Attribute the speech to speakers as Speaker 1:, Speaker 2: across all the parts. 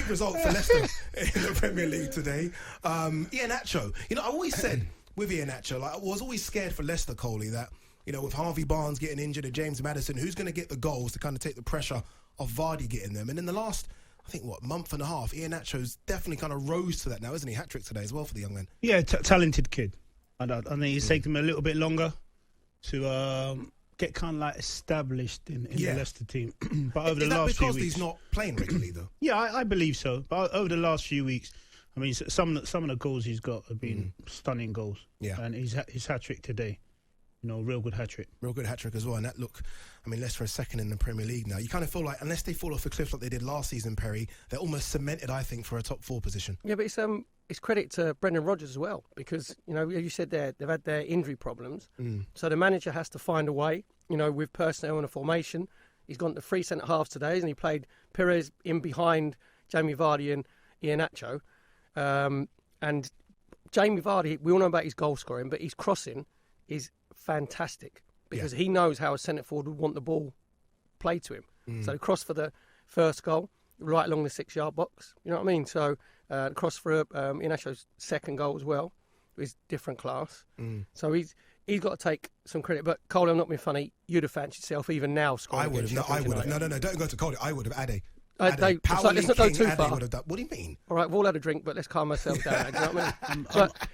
Speaker 1: big result for Leicester in the Premier League today. Iheanacho. I always said with Iheanacho, I was always scared for Leicester, Coley, that, with Harvey Barnes getting injured and James Maddison, who's going to get the goals to kind of take the pressure of Vardy getting them? And in the last, I think, month and a half, Iheanacho's definitely kind of rose to that now, isn't he? Hat-trick today as well for the young man.
Speaker 2: Yeah, talented kid. I think he's taken him a little bit longer to get kind of like established in the Leicester team. But over the last few weeks,
Speaker 1: because he's not playing regularly though?
Speaker 2: Yeah, I believe so. But over the last few weeks, I mean, some of the goals he's got have been stunning goals. Yeah, and his hat-trick today. Real good hat-trick. Real good hat-trick as well. And that look, I mean, Leicester are second in the Premier League now. You kind of feel like, unless they fall off a cliff like they did last season, Perry, they're almost cemented, I think, for a top 4 position.
Speaker 3: Yeah, but it's credit to Brendan Rodgers as well, because, you said they've had their injury problems. So the manager has to find a way, with personnel and a formation. He's gone to 3 centre-halves today, and he played Perez in behind Jamie Vardy and Iheanacho. And Jamie Vardy, we all know about his goal scoring, but his crossing is fantastic because he knows how a centre forward would want the ball played to him. So the cross for the first goal, right along the 6-yard box. You know what I mean? So the cross for Iheanacho's second goal as well is different class. So he's got to take some credit. But Cole, I'm not being funny. You'd have fancied yourself even now scoring.
Speaker 1: I would have. No, don't go to Cole. I would have. Ade.
Speaker 3: Let's not go too far.
Speaker 1: What do you mean?
Speaker 3: All right, we've all had a drink, but let's calm ourselves down. Do you know what I mean? But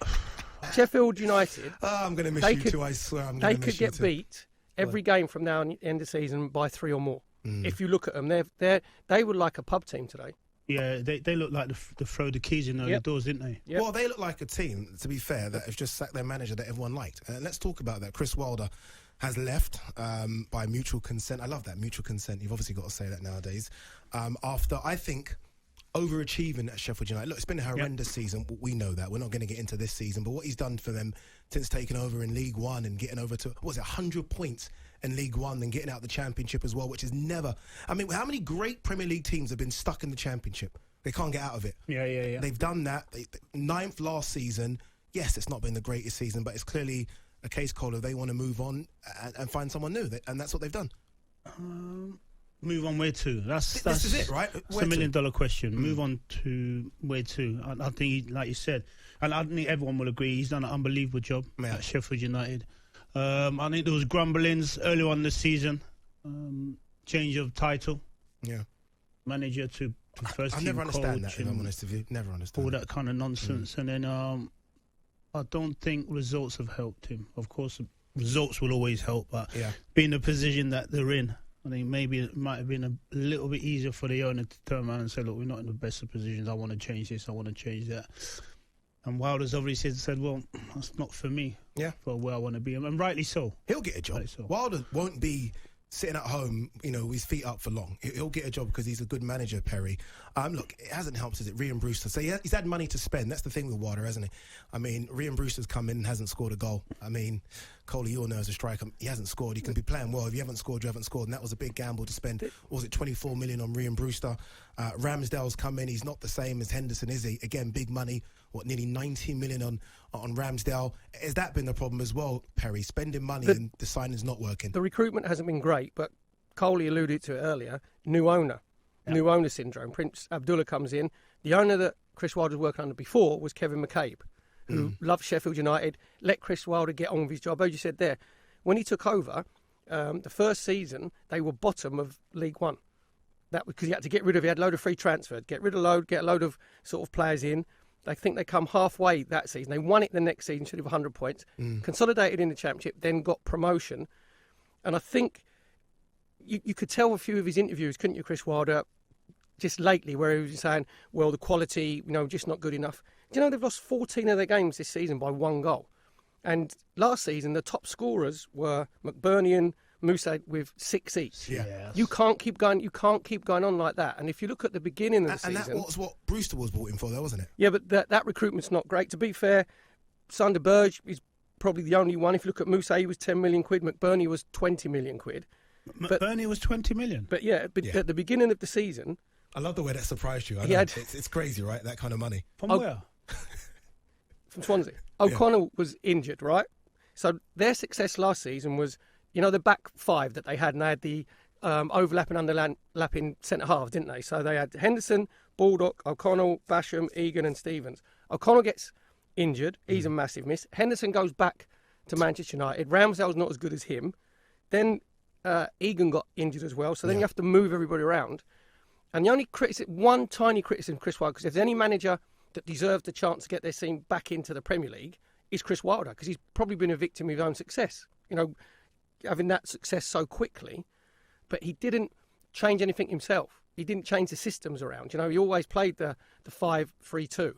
Speaker 3: Sheffield United,
Speaker 1: I'm going to miss you too, I swear.
Speaker 3: They could get beat every game from now and the end of the season by 3 or more. If you look at them, they were like a pub team today.
Speaker 2: Yeah, they look like they throw the keys in early doors, didn't they?
Speaker 1: Yep. Well, they look like a team, to be fair, that have just sacked their manager that everyone liked. Let's talk about that. Chris Wilder has left by mutual consent. I love that, mutual consent. You've obviously got to say that nowadays. After, I think, overachieving at Sheffield United. Look, it's been a horrendous season. We know that. We're not going to get into this season. But what he's done for them since taking over in League One and getting over to, 100 points in League One and getting out the Championship as well, which is never... I mean, how many great Premier League teams have been stuck in the Championship? They can't get out of it. Yeah. They've done that. 9th last season. Yes, it's not been the greatest season, but it's clearly a case, Cole, if they want to move on and find someone new. And that's what they've done.
Speaker 2: Move on where to?
Speaker 1: This is it, right?
Speaker 2: It's a $1 million question. Move on to where to? I think, like you said, and I think everyone will agree, he's done an unbelievable job at Sheffield United. I think there was grumblings early on this season. Change of title. Yeah. Manager to first team coach. I never understand that, if I'm honest with you. Never understand all that kind of nonsense. And then I don't think results have helped him. Of course, results will always help, but being the position that they're in, I think maybe it might have been a little bit easier for the owner to turn around and say, look, we're not in the best of positions. I want to change this. I want to change that. And Wilder's obviously said, well, that's not for me. Yeah. For where I want to be. And rightly so.
Speaker 1: He'll get a job. So. Wilder won't be sitting at home, with his feet up for long. He'll get a job because he's a good manager, Perry. Look, it hasn't helped, has it? Rhian Brewster. So he's had money to spend. That's the thing with Wilder, hasn't he? I mean, Rhian Brewster's come in and hasn't scored a goal. I mean, Coley, you all know as a striker, he hasn't scored. He can be playing well. If you haven't scored, you haven't scored. And that was a big gamble to spend, was it 24 million on Rhian Brewster? Ramsdale's come in. He's not the same as Henderson, is he? Again, big money. Nearly 19 million on Ramsdale. Has that been the problem as well, Perry? Spending money and the signing's not working.
Speaker 3: The recruitment hasn't been great, but Coley alluded to it earlier. New owner syndrome. Prince Abdullah comes in. The owner that Chris Wilder was working under before was Kevin McCabe, who loved Sheffield United, let Chris Wilder get on with his job. As you said there, when he took over, the first season, they were bottom of League One. That was because he had to get rid of, he had a load of free transfers, get a load of sort of players in. They think they come halfway that season. They won it the next season, should have 100 points, consolidated in the Championship, then got promotion. And I think you could tell a few of his interviews, couldn't you, Chris Wilder, just lately, where he was saying, well, the quality, just not good enough. Do you know they've lost 14 of their games this season by 1 goal? And last season, the top scorers were McBurney and Moussa with 6 each. Yeah. You can't keep going on like that. And if you look at the beginning of the season...
Speaker 1: And that was what Brewster was brought in for, though, wasn't it?
Speaker 3: Yeah, but that recruitment's not great. To be fair, Sander Berge is probably the only one. If you look at Moussa, he was 10 million quid. McBurney was 20 million quid.
Speaker 2: McBurney was 20 million?
Speaker 3: But at the beginning of the season...
Speaker 1: I love the way that surprised you. It's crazy, right? That kind of money.
Speaker 2: From where?
Speaker 3: From Swansea. O'Connell was injured, right? So their success last season was, the back five that they had, and they had the overlapping, underlapping centre halves, didn't they? So they had Henderson, Baldock, O'Connell, Basham, Egan, and Stevens. O'Connell gets injured; he's a massive miss. Henderson goes back to Manchester United. Ramsdale's not as good as him. Then Egan got injured as well. So then you have to move everybody around. And the only one tiny criticism, Chris Wilder, because if there's any manager that deserves the chance to get their team back into the Premier League, is Chris Wilder, because he's probably been a victim of his own success. You know, having that success so quickly. But he didn't change anything himself. He didn't change the systems around. You know, he always played the 5-3-2.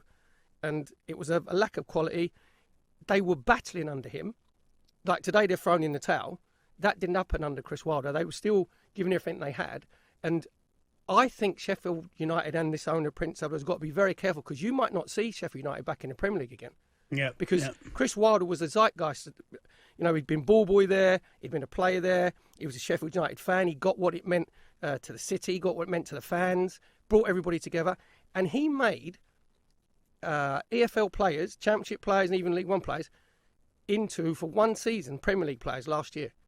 Speaker 3: And it was a lack of quality. They were battling under him. Like today, they're thrown in the towel. That didn't happen under Chris Wilder. They were still giving everything they had. And I think Sheffield United and this owner, Prince Abdullah, has got to be very careful, because you might not see Sheffield United back in the Premier League again.
Speaker 2: Yeah.
Speaker 3: Because Chris Wilder was a zeitgeist. You know, he'd been ball boy there. He'd been a player there. He was a Sheffield United fan. He got what it meant to the city, got what it meant to the fans, brought everybody together. And he made EFL players, Championship players, and even League One players into, for one season, Premier League players last year.